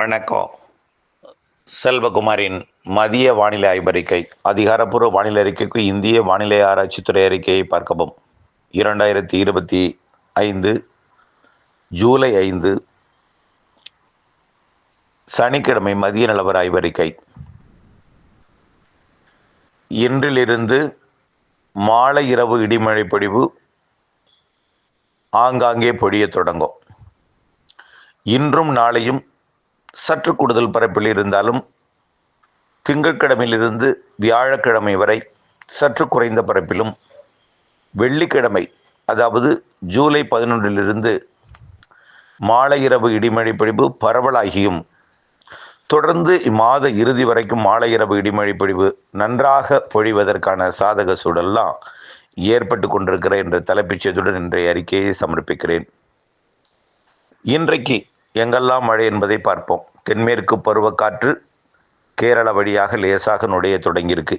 வணக்கம். செல்வகுமாரின் மதிய வானிலை ஆய்வறிக்கை. அதிகாரப்பூர்வ வானிலை அறிக்கைக்கு இந்திய வானிலை ஆராய்ச்சித்துறை அறிக்கையை பார்க்கவும். 2025 ஜூலை 5 சனிக்கிழமை மதிய நிலவர ஆய்வறிக்கை. இன்றிலிருந்து மாலை இரவு இடிமழை பொழிவு ஆங்காங்கே பொழியத் தொடங்கும். இன்றும் நாளையும் சற்று கூடுதல் பரப்பில் இருந்தாலும் திங்கட்கிழமையிலிருந்து வியாழக்கிழமை வரை சற்று குறைந்த பரப்பிலும், வெள்ளிக்கிழமை அதாவது ஜூலை 11 மாலை இரவு இடிமழை பொழிவு பரவலாகியும், தொடர்ந்து இம்மாத இறுதி வரைக்கும் மாலை இரவு இடிமழை பொழிவு நன்றாக பொழிவதற்கான சாதக சூழல்லாம் ஏற்பட்டு கொண்டிருக்கிற என்ற தலைப்புச் செய்தியுடன் இன்றைய அறிக்கையை சமர்ப்பிக்கிறேன். இன்றைக்கு எங்கெல்லாம் மழை என்பதை பார்ப்போம். தென்மேற்கு பருவக்காற்று கேரளா வழியாக லேசாக நுழைய தொடங்கியிருக்கு.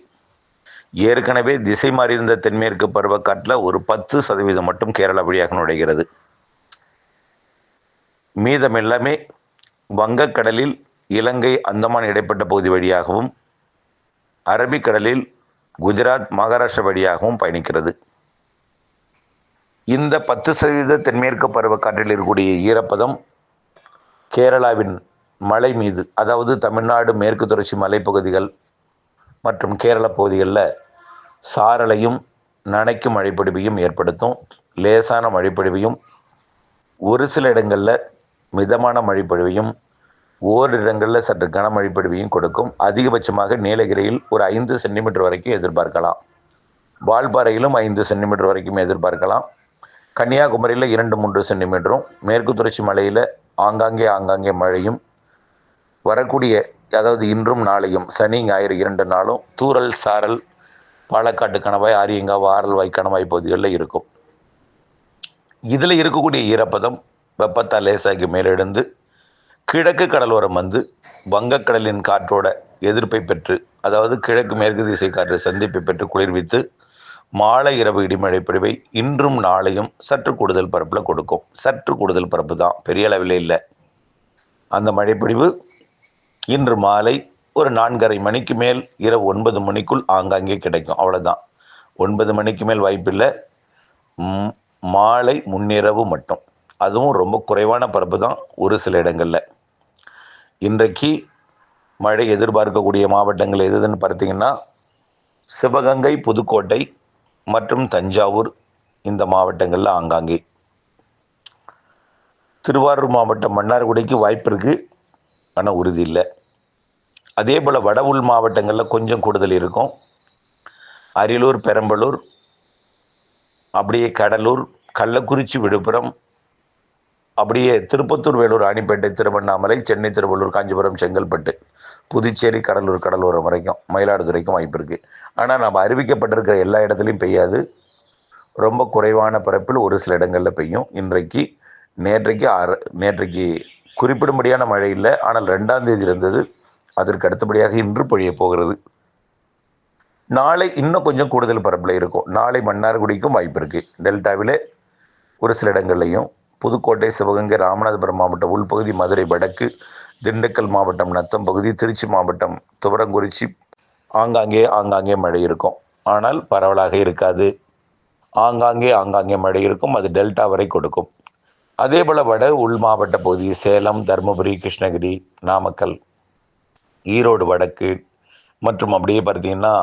ஏற்கனவே திசை மாறியிருந்த தென்மேற்கு பருவக்காற்றில் ஒரு 10% மட்டும் கேரளா வழியாக நுழைகிறது. மீதம் எல்லாமே வங்கக்கடலில் இலங்கை அந்தமான் இடைப்பட்ட பகுதி வழியாகவும், அரபிக்கடலில் குஜராத் மகாராஷ்டிரா வழியாகவும் பயணிக்கிறது. இந்த 10% தென்மேற்கு பருவக்காற்றில் இருக்கக்கூடிய ஈரப்பதம் கேரளாவின் மலை மீது, அதாவது தமிழ்நாடு மேற்கு தொடர்ச்சி மலைப்பகுதிகள் மற்றும் கேரள பகுதிகளில் சாரலையும் நனைக்கும் மழைப்பொழிவையும் ஏற்படுத்தும். லேசான மழைப்பொழிவையும், ஒரு சில இடங்களில் மிதமான மழைப்பொழிவையும், ஓரிடங்களில் சற்று கனமழை பொழிவையும் கொடுக்கும். அதிகபட்சமாக நீலகிரியில் ஒரு 5 சென்டிமீட்டர் வரைக்கும் எதிர்பார்க்கலாம். வால்பாறையிலும் 5 சென்டிமீட்டர் வரைக்கும் எதிர்பார்க்கலாம். கன்னியாகுமரியில் 2-3 சென்டிமீட்டரும், மேற்கு தொடர்ச்சி மலையில் ஆங்காங்கே மழையும், வரக்கூடிய அதாவது இன்றும் நாளையும் சனி ஞாயிறு 2 நாளும் தூறல் சாரல் பாலக்காட்டு கணவாய், ஆரியங்காவு, ஆரல்வாய் கணவாய் பகுதிகளில் இருக்கும். இதில் இருக்கக்கூடிய ஈரப்பதம் வெப்பத்தால் லேசாகி மேலெழுந்து கிழக்கு கடலோரம் வந்து வங்கக்கடலின் காற்றோட எதிர்ப்பை பெற்று, அதாவது கிழக்கு மேற்கு திசை காற்று சந்திப்பை பெற்று குளிர்வித்து மாலை இரவு இடிமழை பொழிவை இன்றும் நாளையும் சற்று கூடுதல் பரப்பில் கொடுக்கும். சற்று கூடுதல் பரப்பு தான், பெரிய அளவில் இல்லை. அந்த மழைப்பொழிவு இன்று மாலை ஒரு 4:30 மணிக்கு மேல் இரவு 9 மணிக்குள் ஆங்காங்கே கிடைக்கும். அவ்வளோதான். 9 மணிக்கு மேல் வாய்ப்பில்லை. மாலை முன்னிரவு மட்டும், அதுவும் ரொம்ப குறைவான பரப்பு தான் ஒரு சில இடங்களில். இன்றைக்கு மழை எதிர்பார்க்கக்கூடிய மாவட்டங்கள் எதுன்னு பார்த்தீங்கன்னா, சிவகங்கை, புதுக்கோட்டை மற்றும் தஞ்சாவூர், இந்த மாவட்டங்களில் ஆங்காங்கே. திருவாரூர் மாவட்டம் மன்னார்குடிக்கு வாய்ப்பு இருக்குது, ஆனால் உறுதி இல்லை. அதே போல் வட உள் மாவட்டங்களில் கொஞ்சம் கூடுதல் இருக்கும். அரியலூர், பெரம்பலூர், அப்படியே கடலூர், கள்ளக்குறிச்சி, விழுப்புரம், அப்படியே திருப்பத்தூர், வேலூர், ராணிப்பேட்டை, திருவண்ணாமலை, சென்னை, திருவள்ளூர், காஞ்சிபுரம், செங்கல்பட்டு, புதுச்சேரி, கடலூரம் வரைக்கும், மயிலாடுதுறைக்கும் வாய்ப்பு இருக்குது. ஆனால் நம்ம அறிவிக்கப்பட்டிருக்கிற எல்லா இடத்துலையும் பெய்யாது. ரொம்ப குறைவான பரப்பில் ஒரு சில இடங்களில் பெய்யும். நேற்றைக்கு குறிப்பிடும்படியான மழை இல்லை, ஆனால் 2ஆம் தேதி இருந்தது. அதற்கு அடுத்தபடியாக இன்று பொழிய போகிறது. நாளை இன்னும் கொஞ்சம் கூடுதல் பரப்பில் இருக்கும். நாளை மன்னார்குடிக்கும் வாய்ப்பு இருக்குது. டெல்டாவில் ஒரு சில இடங்கள்லையும், புதுக்கோட்டை, சிவகங்கை, ராமநாதபுரம் மாவட்டம் உள்பகுதி, மதுரை வடக்கு, திண்டுக்கல் மாவட்டம் நத்தம் பகுதி, திருச்சி மாவட்டம் துவரங்குறிச்சி ஆங்காங்கே மழை இருக்கும். ஆனால் பரவலாக இருக்காது. ஆங்காங்கே மழை இருக்கும். அது டெல்டா வரை கொடுக்கும். அதே போல் வட உள் மாவட்ட பகுதி, சேலம், தருமபுரி, கிருஷ்ணகிரி, நாமக்கல், ஈரோடு வடக்கு மற்றும் அப்படியே பார்த்தீங்கன்னா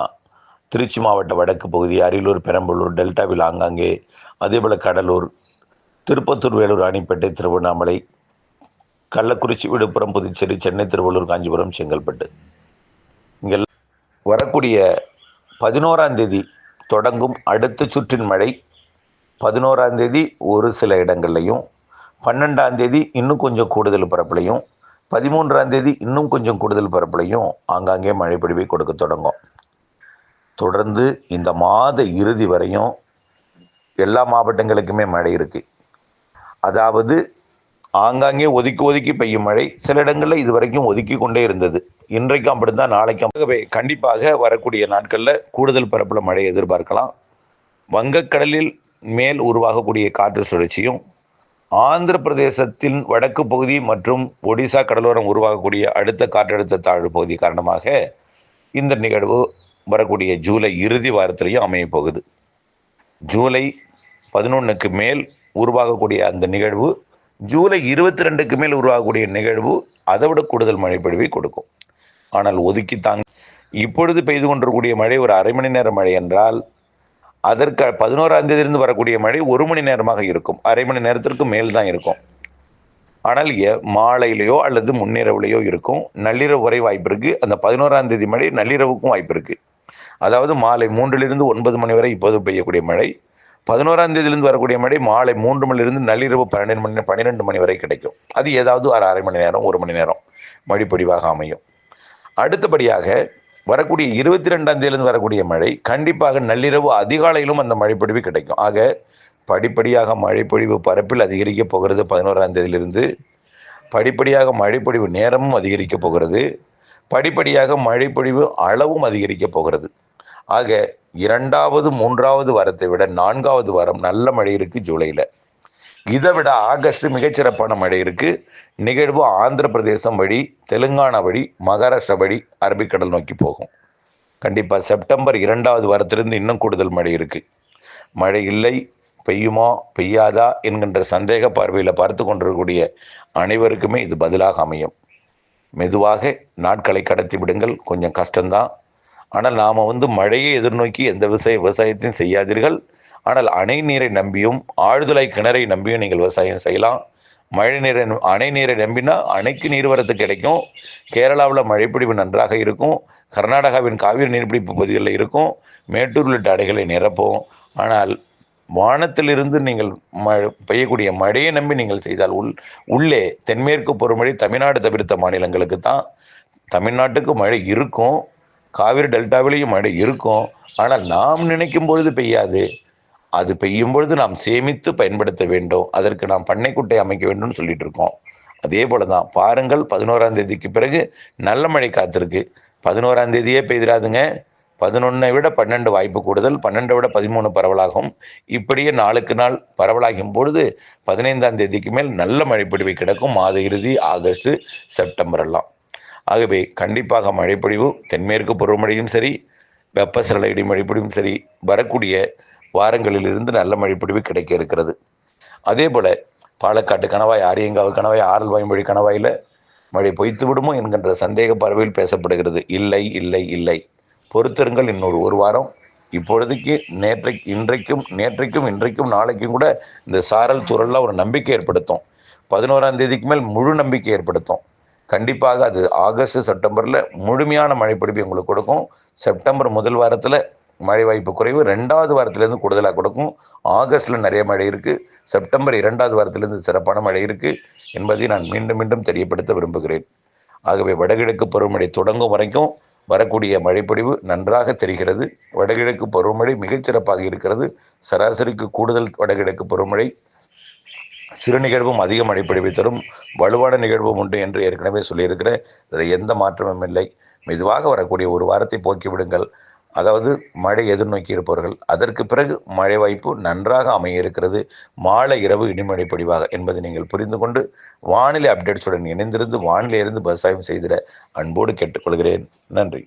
திருச்சி மாவட்ட வடக்கு பகுதி, அரியலூர், பெரம்பலூர், டெல்டாவில் ஆங்காங்கே, அதே போல் கடலூர், திருப்பத்தூர், வேலூர், ராணிப்பேட்டை, திருவண்ணாமலை, கள்ளக்குறிச்சி, விழுப்புரம், புதுச்சேரி, சென்னை, திருவள்ளூர், காஞ்சிபுரம், செங்கல்பட்டு, இங்கே வரக்கூடிய 11ஆம் தேதி தொடங்கும் அடுத்த சுற்றின் மழை 11ஆம் தேதி ஒரு சில இடங்கள்லையும், 12ஆம் தேதி இன்னும் கொஞ்சம் கூடுதல் பரப்புலையும், 13ஆம் தேதி இன்னும் கொஞ்சம் கூடுதல் பரப்புலையும் ஆங்காங்கே மழை பொழிவை கொடுக்க தொடங்கும். தொடர்ந்து இந்த மாத இறுதி வரையும் எல்லா மாவட்டங்களுக்குமே மழை இருக்குது. அதாவது ஆங்காங்கே ஒதுக்கி பெய்யும் மழை சில இடங்களில் இதுவரைக்கும் ஒதுக்கி கொண்டே இருந்தது. இன்றைக்கும் அப்படித்தான், நாளைக்கும். கண்டிப்பாக வரக்கூடிய நாட்களில் கூடுதல் பரப்பில் மழை எதிர்பார்க்கலாம். வங்கக்கடலில் மேல் உருவாகக்கூடிய காற்று சுழற்சியும், ஆந்திர பிரதேசத்தின் வடக்கு பகுதி மற்றும் ஒடிசா கடலோரம் உருவாகக்கூடிய அடுத்த காற்றழுத்த தாழ்வு பகுதி காரணமாக இந்த நிகழ்வு வரக்கூடிய ஜூலை இறுதி வாரத்திலையும் அமைய போகுது. ஜூலை 11க்கு மேல் உருவாகக்கூடிய அந்த நிகழ்வு ஜூலை 22க்கு மேல் உருவாகக்கூடிய நிகழ்வு அதை விட கூடுதல் மழைப்பொழிவை கொடுக்கும். ஆனால் ஒதுக்கி தாங்க இப்பொழுது பெய்து கொண்டிருக்கக்கூடிய மழை ஒரு அரை மணி நேர மழை என்றால் அதற்கு 11ஆம் தேதியிலிருந்து வரக்கூடிய மழை 1 மணி நேரமாக இருக்கும். அரை மணி நேரத்திற்கு மேல் தான் இருக்கும். ஆனால் மாலையிலையோ அல்லது முன்னிரவுலையோ இருக்கும். நள்ளிரவு வரை வாய்ப்பு இருக்குது. அந்த 11ஆம் தேதி மழை நள்ளிரவுக்கும் வாய்ப்பு இருக்குது. அதாவது மாலை 3லிருந்து 9 மணி வரை இப்போது பெய்யக்கூடிய மழை, 11ஆம் தேதியிலிருந்து வரக்கூடிய மழை மாலை 3 மணிலிருந்து நள்ளிரவு 12 மணி வரை கிடைக்கும். அது ஏதாவது அரை மணி நேரம் 1 மணி நேரம் மழைப்பொழிவாக அமையும். அடுத்தபடியாக வரக்கூடிய 22ஆம் தேதியிலிருந்து வரக்கூடிய மழை கண்டிப்பாக நள்ளிரவு அதிகாலையிலும் அந்த மழைப்பொழிவு கிடைக்கும். ஆக படிப்படியாக மழைப்பொழிவு பரப்பில் அதிகரிக்கப் போகிறது. 11ஆம் தேதியிலிருந்து படிப்படியாக மழைப்பொழிவு நேரமும் அதிகரிக்கப் போகிறது. படிப்படியாக மழைப்பொழிவு அளவும் அதிகரிக்கப் போகிறது. ஆக 2வது 3வது வாரத்தை விட 4வது வாரம் நல்ல மழை இருக்குது ஜூலையில். இதை விட ஆகஸ்ட் மிகச்சிறப்பான மழை இருக்குது. நிகழ்வு ஆந்திர பிரதேசம் வழி, தெலுங்கானா வழி, மகாராஷ்டிரா வழி அரபிக்கடல் நோக்கி போகும். கண்டிப்பாக செப்டம்பர் 2வது வாரத்திலிருந்து இன்னும் கூடுதல் மழை இருக்குது. மழை இல்லை, பெய்யுமா பெய்யாதா என்கின்ற சந்தேக பார்வையில் பார்த்து கொண்டிருக்கக்கூடிய அனைவருக்குமே இது பதிலாக அமையும். மெதுவாக நாட்களை கடத்தி விடுங்கள். கொஞ்சம் கஷ்டம்தான். ஆனால் நாம் மழையை எதிர்நோக்கி எந்த விவசாயத்தையும் செய்யாதீர்கள். ஆனால் அணை நீரை நம்பியும் ஆழ்துளை கிணறை நம்பியும் நீங்கள் விவசாயம் செய்யலாம். அணை நீரை நம்பினா அணைக்கு நீர்வரத்து கிடைக்கும். கேரளாவில் மழைப்பிடிப்பு நன்றாக இருக்கும். கர்நாடகாவின் காவிரி நீர்பிடிப்பு பகுதிகளில் இருக்கும். மேட்டூர் உள்ளிட்ட அணைகளை நிரப்போம். ஆனால் வானத்திலிருந்து நீங்கள் பெய்யக்கூடிய மழையை நம்பி நீங்கள் செய்தால் உள்ளே தென்மேற்கு பருவமழை தமிழ்நாடு தவிர்த்த மாநிலங்களுக்கு தான். தமிழ்நாட்டுக்கு மழை இருக்கும், காவிரி டெல்டாவிலையும் மழை இருக்கும். ஆனால் நாம் நினைக்கும் பொழுது பெய்யாது. அது பெய்யும் பொழுது நாம் சேமித்து பயன்படுத்த வேண்டும். அதற்கு நாம் பண்ணைக்குட்டை அமைக்க வேண்டும்னு சொல்லிட்டு இருக்கோம். அதே போல தான் பாருங்கள், 11ஆம் தேதிக்கு பிறகு நல்ல மழை காத்திருக்கு. 11ஆம் தேதியே பெய்திராதுங்க. 11ஐ விட 12 வாய்ப்பு கூடுதல், 12ஐ விட 13 பரவலாகும். இப்படியே நாளுக்கு நாள் பரவலாகும் பொழுது 15ஆம் தேதிக்கு மேல் நல்ல மழைப்பொழிவு கிடக்கும். மாத இறுதி ஆகஸ்ட் செப்டம்பர் எல்லாம். ஆகவே கண்டிப்பாக மழைப்பொழிவு தென்மேற்கு பருவமழையும் சரி, வெப்பசலன இடிமழைப்பொழிவும் சரி வரக்கூடிய வாரங்களிலிருந்து நல்ல மழைப்பொழிவு கிடைக்க இருக்கிறது. அதே போல பாலக்காட்டு கணவாய், ஆரியங்காவு கணவாய், ஆரல் வாய்மொழி கணவாயில் மழை பொய்த்து விடுமோ என்கின்ற சந்தேக பார்வையில் பேசப்படுகிறது. இல்லை இல்லை இல்லை, பொறுத்திருங்கள். இன்னொரு 1 வாரம். இப்பொழுதுக்கு இன்றைக்கும் நாளைக்கும் கூட இந்த சாரல் தூறல்லாம் ஒரு நம்பிக்கை ஏற்படுத்தும். 11ஆம் தேதிக்கு மேல் முழு நம்பிக்கை ஏற்படுத்தும். கண்டிப்பாக அது ஆகஸ்ட் செப்டம்பரில் முழுமையான மழைப்பொழிவு உங்களுக்கு கொடுக்கும். செப்டம்பர் முதல் வாரத்தில் மழை வாய்ப்பு குறைவு, 2வது வாரத்திலேருந்து கூடுதலாக கொடுக்கும். ஆகஸ்டில் நிறைய மழை இருக்குது. செப்டம்பர் 2வது வாரத்திலேருந்து சிறப்பான மழை இருக்குது என்பதை நான் மீண்டும் மீண்டும் தெரியப்படுத்த விரும்புகிறேன். ஆகவே வடகிழக்கு பருவமழை தொடங்கும் வரைக்கும் வரக்கூடிய மழைப்பொழிவு நன்றாக தெரிகிறது. வடகிழக்கு பருவமழை மிகச்சிறப்பாக இருக்கிறது. சராசரிக்கு கூடுதல் வடகிழக்கு பருவமழை, சிறு நிகழ்வும் அதிக மழைப்பொழிவை தரும். வலுவான நிகழ்வும் உண்டு என்று ஏற்கனவே சொல்லியிருக்கிறேன். இதில் எந்த மாற்றமும் இல்லை. மெதுவாக வரக்கூடிய 1 வாரத்தை போக்கிவிடுங்கள். அதாவது மழை எதிர்நோக்கி இருப்பவர்கள். அதற்கு பிறகு மழை வாய்ப்பு நன்றாக அமைய இருக்கிறது. மாலை இரவு இடிமழை பொழிவாக என்பதை நீங்கள் புரிந்து கொண்டு வானிலை அப்டேட்ஸுடன் இணைந்திருந்து வானிலையிலிருந்து விவசாயம் செய்திட அன்போடு கேட்டுக்கொள்கிறேன். நன்றி.